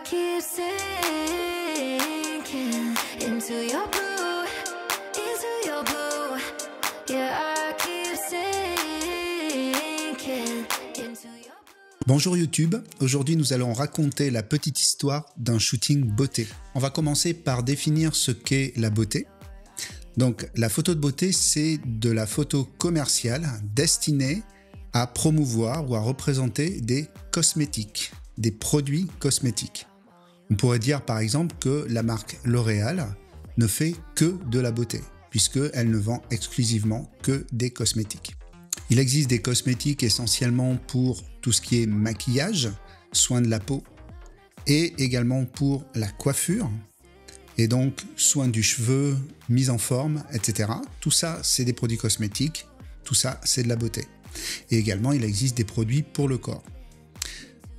keep sinking into your blue, yeah, I keep sinking into your blue. Bonjour YouTube, aujourd'hui nous allons raconter la petite histoire d'un shooting beauté. On va commencer par définir ce qu'est la beauté. Donc la photo de beauté, c'est de la photo commerciale destinée à promouvoir ou à représenter des cosmétiques, des produits cosmétiques. On pourrait dire par exemple que la marque L'Oréal ne fait que de la beauté, puisqu'elle ne vend exclusivement que des cosmétiques. Il existe des cosmétiques essentiellement pour tout ce qui est maquillage, soins de la peau, et également pour la coiffure, et donc soins du cheveu, mise en forme, etc. Tout ça, c'est des produits cosmétiques, tout ça, c'est de la beauté. Et également, il existe des produits pour le corps.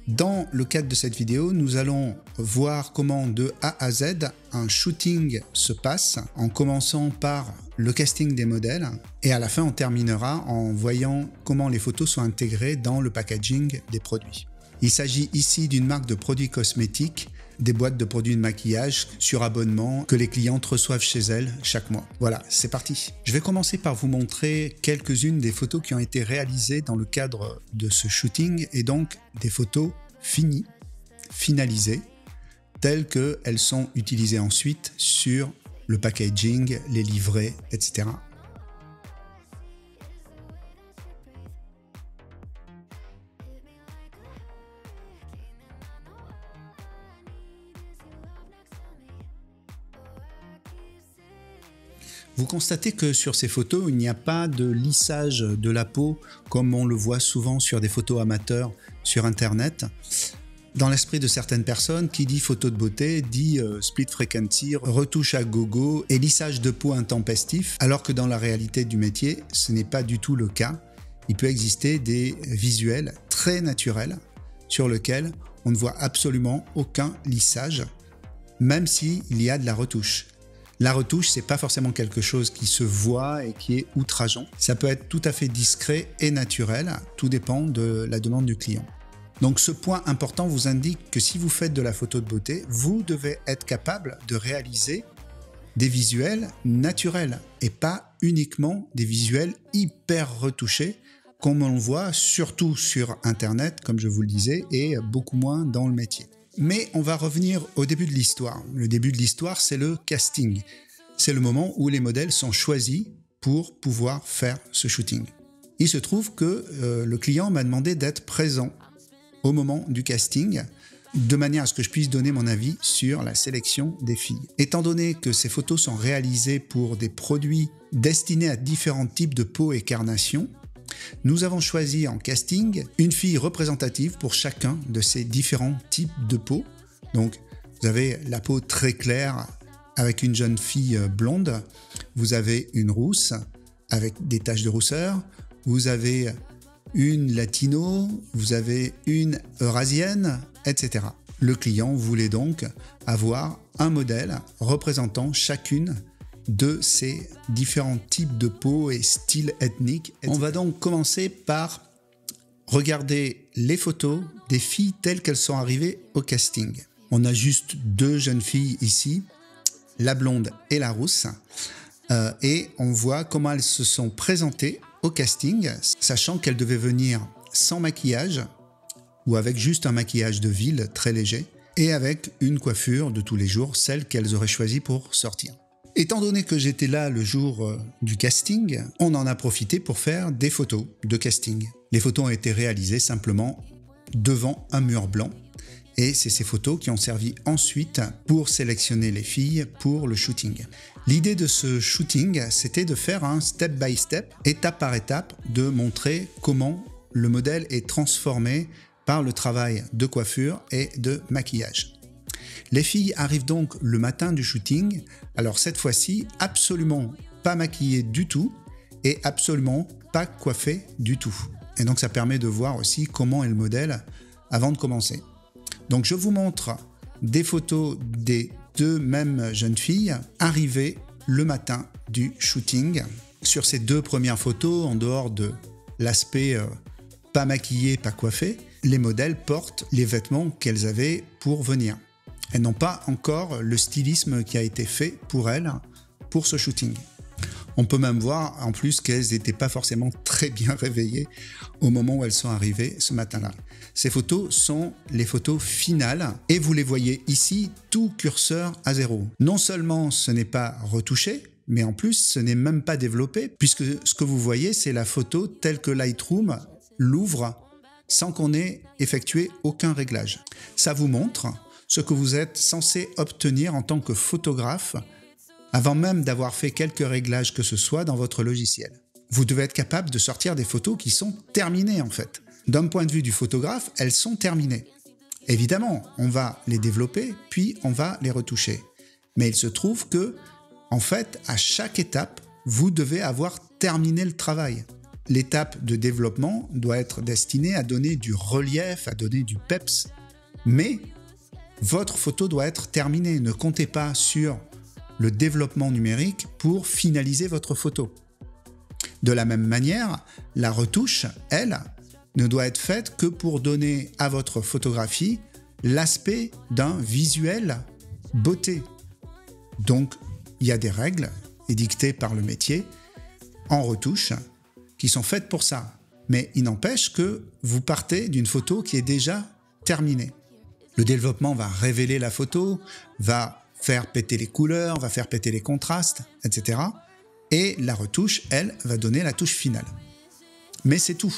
Dans le cadre de cette vidéo, nous allons voir comment de A à Z un shooting se passe, en commençant par le casting des modèles, et à la fin on terminera en voyant comment les photos sont intégrées dans le packaging des produits. Il s'agit ici d'une marque de produits cosmétiques, des boîtes de produits de maquillage sur abonnement que les clientes reçoivent chez elles chaque mois. Voilà, c'est parti. Je vais commencer par vous montrer quelques-unes des photos qui ont été réalisées dans le cadre de ce shooting, et donc des photos finies, finalisées, telles qu'elles sont utilisées ensuite sur le packaging, les livrets, etc. Vous constatez que sur ces photos, il n'y a pas de lissage de la peau comme on le voit souvent sur des photos amateurs sur Internet. Dans l'esprit de certaines personnes, qui dit photo de beauté dit split frequency, retouche à gogo et lissage de peau intempestif, alors que dans la réalité du métier, ce n'est pas du tout le cas. Il peut exister des visuels très naturels sur lesquels on ne voit absolument aucun lissage, même s'il y a de la retouche. La retouche, c'est pas forcément quelque chose qui se voit et qui est outrageant. Ça peut être tout à fait discret et naturel, tout dépend de la demande du client. Donc ce point important vous indique que si vous faites de la photo de beauté, vous devez être capable de réaliser des visuels naturels et pas uniquement des visuels hyper retouchés comme on le voit surtout sur Internet, comme je vous le disais, et beaucoup moins dans le métier. Mais on va revenir au début de l'histoire. Le début de l'histoire, c'est le casting. C'est le moment où les modèles sont choisis pour pouvoir faire ce shooting. Il se trouve que le client m'a demandé d'être présent au moment du casting, de manière à ce que je puisse donner mon avis sur la sélection des filles. Étant donné que ces photos sont réalisées pour des produits destinés à différents types de peau et carnation, nous avons choisi en casting une fille représentative pour chacun de ces différents types de peau. Donc, vous avez la peau très claire avec une jeune fille blonde, vous avez une rousse avec des taches de rousseur, vous avez une latino, vous avez une eurasienne, etc. Le client voulait donc avoir un modèle représentant chacune de ces différents types de peau et styles ethniques. On va donc commencer par regarder les photos des filles telles qu'elles sont arrivées au casting. On a juste deux jeunes filles ici, la blonde et la rousse, et on voit comment elles se sont présentées au casting, sachant qu'elles devaient venir sans maquillage ou avec juste un maquillage de ville très léger et avec une coiffure de tous les jours, celle qu'elles auraient choisie pour sortir. Étant donné que j'étais là le jour du casting, on en a profité pour faire des photos de casting. Les photos ont été réalisées simplement devant un mur blanc et c'est ces photos qui ont servi ensuite pour sélectionner les filles pour le shooting. L'idée de ce shooting, c'était de faire un step by step, étape par étape, de montrer comment le modèle est transformé par le travail de coiffure et de maquillage. Les filles arrivent donc le matin du shooting, alors cette fois-ci, absolument pas maquillées du tout et absolument pas coiffées du tout. Et donc ça permet de voir aussi comment est le modèle avant de commencer. Donc je vous montre des photos des deux mêmes jeunes filles arrivées le matin du shooting. Sur ces deux premières photos, en dehors de l'aspect pas maquillé, pas coiffé, les modèles portent les vêtements qu'elles avaient pour venir. Elles n'ont pas encore le stylisme qui a été fait pour elles, pour ce shooting. On peut même voir en plus qu'elles n'étaient pas forcément très bien réveillées au moment où elles sont arrivées ce matin-là. Ces photos sont les photos finales et vous les voyez ici, tout curseur à 0. Non seulement ce n'est pas retouché, mais en plus ce n'est même pas développé puisque ce que vous voyez c'est la photo telle que Lightroom l'ouvre sans qu'on ait effectué aucun réglage. Ça vous montre ce que vous êtes censé obtenir en tant que photographe avant même d'avoir fait quelques réglages que ce soit dans votre logiciel. Vous devez être capable de sortir des photos qui sont terminées en fait. D'un point de vue du photographe, elles sont terminées. Évidemment, on va les développer, puis on va les retoucher. Mais il se trouve que, en fait, à chaque étape, vous devez avoir terminé le travail. L'étape de développement doit être destinée à donner du relief, à donner du peps, mais votre photo doit être terminée. Ne comptez pas sur le développement numérique pour finaliser votre photo. De la même manière, la retouche, elle, ne doit être faite que pour donner à votre photographie l'aspect d'un visuel beauté. Donc, il y a des règles édictées par le métier en retouche qui sont faites pour ça. Mais il n'empêche que vous partez d'une photo qui est déjà terminée. Le développement va révéler la photo, va faire péter les couleurs, va faire péter les contrastes, etc. Et la retouche, elle, va donner la touche finale. Mais c'est tout.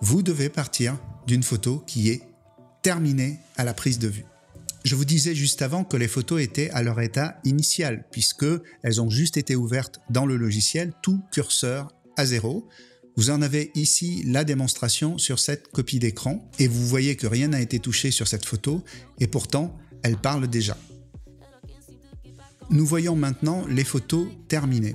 Vous devez partir d'une photo qui est terminée à la prise de vue. Je vous disais juste avant que les photos étaient à leur état initial, puisqu'elles ont juste été ouvertes dans le logiciel, tout curseur à 0. Vous en avez ici la démonstration sur cette copie d'écran, et vous voyez que rien n'a été touché sur cette photo, et pourtant, elle parle déjà. Nous voyons maintenant les photos terminées.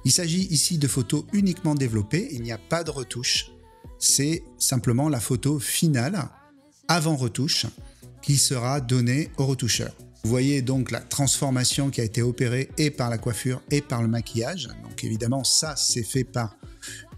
Il s'agit ici de photos uniquement développées, il n'y a pas de retouche. C'est simplement la photo finale, avant retouche, qui sera donnée au retoucheur. Vous voyez donc la transformation qui a été opérée et par la coiffure et par le maquillage. Donc évidemment, ça c'est fait par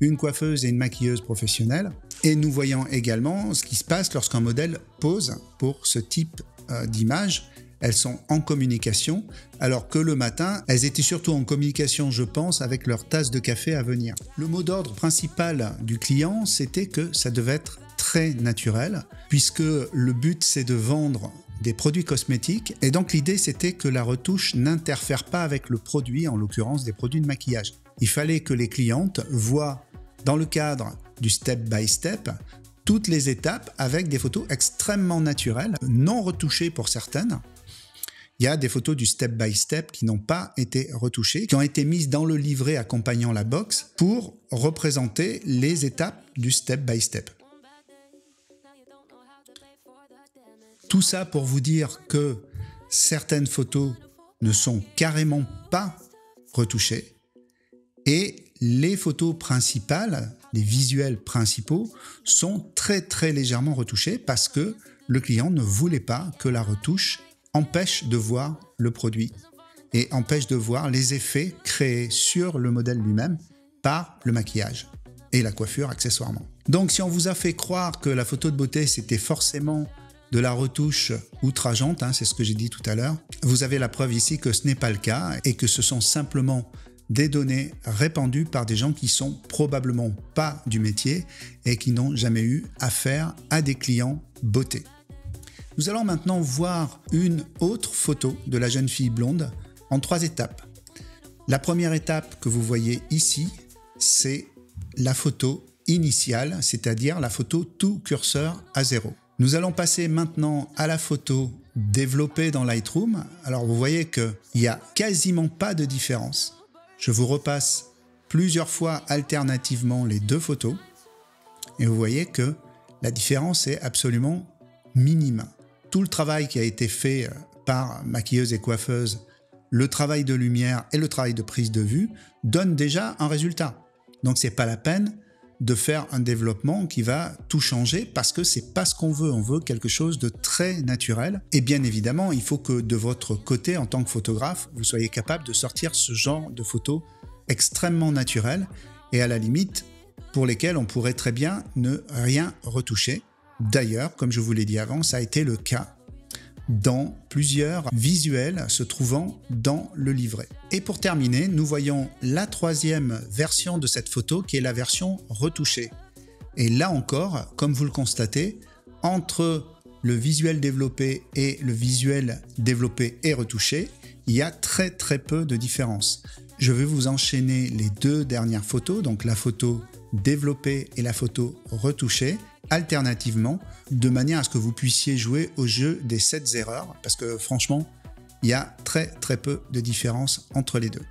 une coiffeuse et une maquilleuse professionnelle. Et nous voyons également ce qui se passe lorsqu'un modèle pose pour ce type d'image. Elles sont en communication, alors que le matin, elles étaient surtout en communication, je pense, avec leur tasse de café à venir. Le mot d'ordre principal du client, c'était que ça devait être très naturel, puisque le but, c'est de vendre des produits cosmétiques, et donc l'idée, c'était que la retouche n'interfère pas avec le produit, en l'occurrence des produits de maquillage. Il fallait que les clientes voient, dans le cadre du step by step, toutes les étapes avec des photos extrêmement naturelles, non retouchées pour certaines. Il y a des photos du step by step qui n'ont pas été retouchées, qui ont été mises dans le livret accompagnant la box pour représenter les étapes du step by step. Tout ça pour vous dire que certaines photos ne sont carrément pas retouchées et les photos principales, les visuels principaux, sont très très légèrement retouchés parce que le client ne voulait pas que la retouche empêche de voir le produit et empêche de voir les effets créés sur le modèle lui-même par le maquillage et la coiffure accessoirement. Donc si on vous a fait croire que la photo de beauté c'était forcément de la retouche outrageante, c'est ce que j'ai dit tout à l'heure, vous avez la preuve ici que ce n'est pas le cas et que ce sont simplement des données répandues par des gens qui sont probablement pas du métier et qui n'ont jamais eu affaire à des clients beauté. Nous allons maintenant voir une autre photo de la jeune fille blonde en 3 étapes. La première étape que vous voyez ici, c'est la photo initiale, c'est-à-dire la photo tout curseur à 0. Nous allons passer maintenant à la photo développée dans Lightroom. Alors vous voyez qu'il n'y a quasiment pas de différence. Je vous repasse plusieurs fois alternativement les 2 photos et vous voyez que la différence est absolument minime. Tout le travail qui a été fait par maquilleuse et coiffeuse, le travail de lumière et le travail de prise de vue donne déjà un résultat. Donc c'est pas la peine de faire un développement qui va tout changer parce que c'est pas ce qu'on veut. On veut quelque chose de très naturel. Et bien évidemment, il faut que de votre côté, en tant que photographe, vous soyez capable de sortir ce genre de photos extrêmement naturelles et à la limite pour lesquelles on pourrait très bien ne rien retoucher. D'ailleurs, comme je vous l'ai dit avant, ça a été le cas dans plusieurs visuels se trouvant dans le livret. Et pour terminer, nous voyons la troisième version de cette photo qui est la version retouchée. Et là encore, comme vous le constatez, entre le visuel développé et le visuel développé et retouché, il y a très peu de différence. Je vais vous enchaîner les deux dernières photos, donc la photo développée et la photo retouchée, alternativement, de manière à ce que vous puissiez jouer au jeu des 7 erreurs, parce que franchement, il y a très peu de différence entre les deux.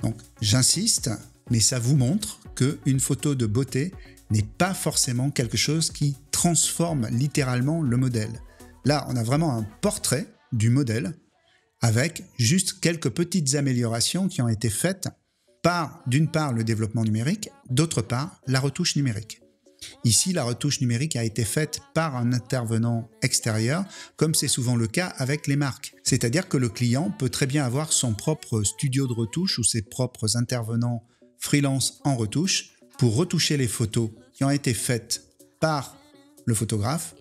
Donc j'insiste, mais ça vous montre qu'une photo de beauté n'est pas forcément quelque chose qui transforme littéralement le modèle. Là, on a vraiment un portrait du modèle avec juste quelques petites améliorations qui ont été faites par, d'une part, le développement numérique, d'autre part, la retouche numérique. Ici, la retouche numérique a été faite par un intervenant extérieur, comme c'est souvent le cas avec les marques. C'est-à-dire que le client peut très bien avoir son propre studio de retouche ou ses propres intervenants freelance en retouche pour retoucher les photos qui ont été faites par le photographe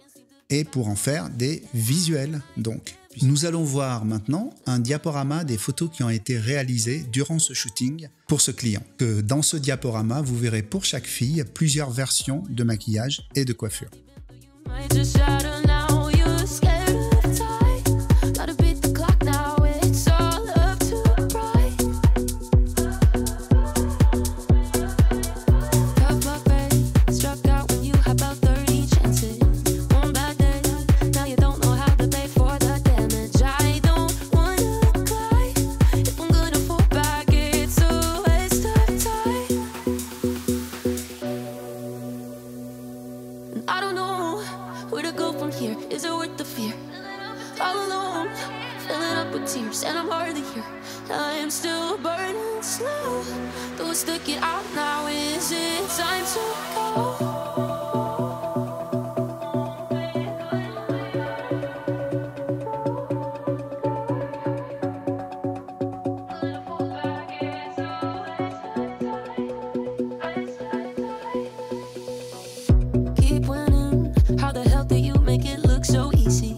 et pour en faire des visuels. Donc, nous allons voir maintenant un diaporama des photos qui ont été réalisées durant ce shooting pour ce client. Dans ce diaporama, vous verrez pour chaque fille plusieurs versions de maquillage et de coiffure. And I'm hardly here. I am still burning slow. Though it's sticking out now, is it time to go? Keep winning. How the hell do you make it look so easy?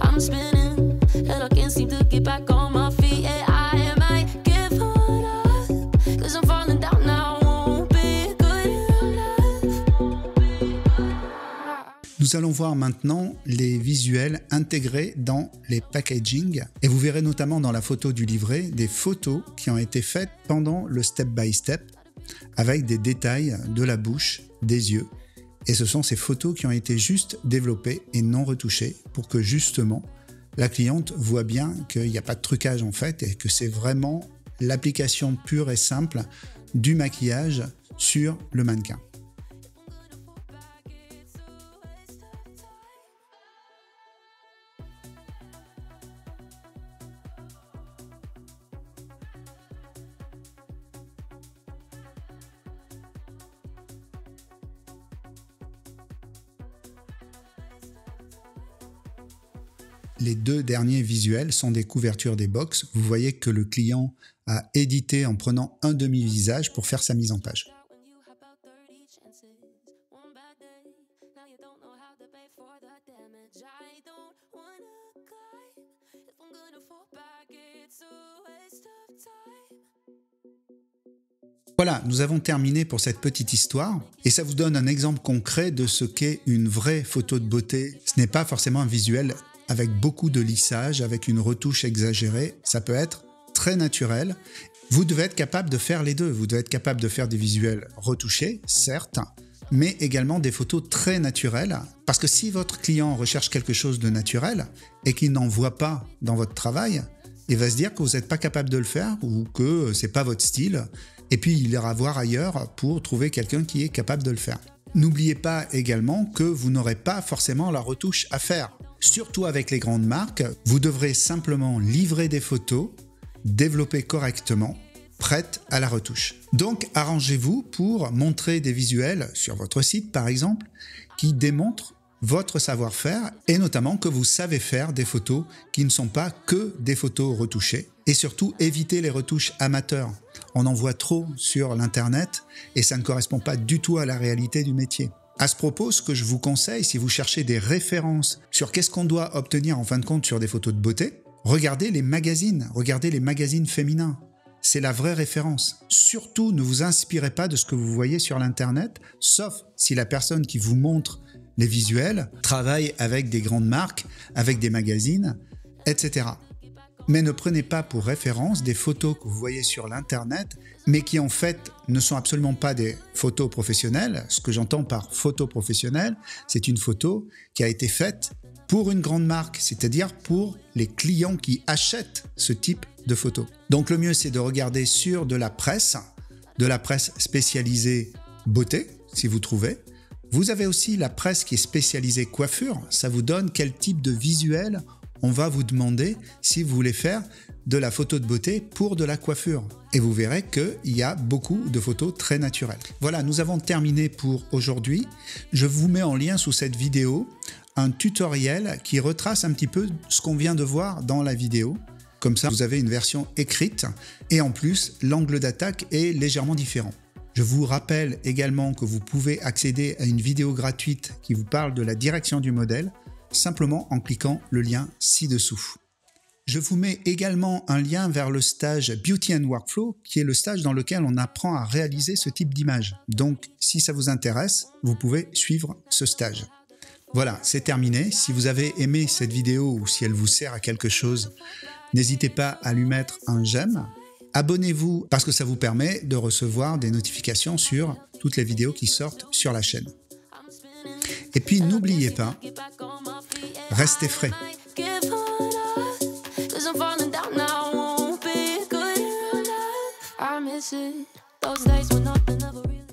I'm spinning and I can't seem to get back on. Nous allons voir maintenant les visuels intégrés dans les packaging et vous verrez notamment dans la photo du livret des photos qui ont été faites pendant le step by step avec des détails de la bouche, des yeux, et ce sont ces photos qui ont été juste développées et non retouchées pour que justement la cliente voit bien qu'il n'y a pas de trucage en fait et que c'est vraiment l'application pure et simple du maquillage sur le mannequin. Les deux derniers visuels sont des couvertures des box. Vous voyez que le client a édité en prenant un demi-visage pour faire sa mise en page. Voilà, nous avons terminé pour cette petite histoire et ça vous donne un exemple concret de ce qu'est une vraie photo de beauté. Ce n'est pas forcément un visuel avec beaucoup de lissage, avec une retouche exagérée. Ça peut être très naturel. Vous devez être capable de faire les deux. Vous devez être capable de faire des visuels retouchés, certes, mais également des photos très naturelles. Parce que si votre client recherche quelque chose de naturel et qu'il n'en voit pas dans votre travail, il va se dire que vous n'êtes pas capable de le faire ou que ce n'est pas votre style. Et puis il ira voir ailleurs pour trouver quelqu'un qui est capable de le faire. N'oubliez pas également que vous n'aurez pas forcément la retouche à faire. Surtout avec les grandes marques, vous devrez simplement livrer des photos, développées correctement, prêtes à la retouche. Donc arrangez-vous pour montrer des visuels sur votre site par exemple, qui démontrent votre savoir-faire et notamment que vous savez faire des photos qui ne sont pas que des photos retouchées. Et surtout, évitez les retouches amateurs. On en voit trop sur l'internet et ça ne correspond pas du tout à la réalité du métier. À ce propos, ce que je vous conseille, si vous cherchez des références sur qu'est-ce qu'on doit obtenir en fin de compte sur des photos de beauté, regardez les magazines féminins. C'est la vraie référence. Surtout, ne vous inspirez pas de ce que vous voyez sur l'Internet, sauf si la personne qui vous montre les visuels travaille avec des grandes marques, avec des magazines, etc. Mais ne prenez pas pour référence des photos que vous voyez sur l'Internet, mais qui en fait ne sont absolument pas des photos professionnelles. Ce que j'entends par photo professionnelle, c'est une photo qui a été faite pour une grande marque, c'est-à-dire pour les clients qui achètent ce type de photos. Donc le mieux, c'est de regarder sur de la presse spécialisée beauté, si vous trouvez. Vous avez aussi la presse qui est spécialisée coiffure. Ça vous donne quel type de visuel on va vous demander si vous voulez faire de la photo de beauté pour de la coiffure. Et vous verrez qu'il y a beaucoup de photos très naturelles. Voilà, nous avons terminé pour aujourd'hui. Je vous mets en lien sous cette vidéo un tutoriel qui retrace un petit peu ce qu'on vient de voir dans la vidéo. Comme ça, vous avez une version écrite et en plus, l'angle d'attaque est légèrement différent. Je vous rappelle également que vous pouvez accéder à une vidéo gratuite qui vous parle de la direction du modèle, simplement en cliquant le lien ci-dessous. Je vous mets également un lien vers le stage Beauty and Workflow, qui est le stage dans lequel on apprend à réaliser ce type d'image. Donc, si ça vous intéresse, vous pouvez suivre ce stage. Voilà, c'est terminé. Si vous avez aimé cette vidéo ou si elle vous sert à quelque chose, n'hésitez pas à lui mettre un j'aime. Abonnez-vous parce que ça vous permet de recevoir des notifications sur toutes les vidéos qui sortent sur la chaîne. Et puis n'oubliez pas, restez frais. Those days when nothing ever really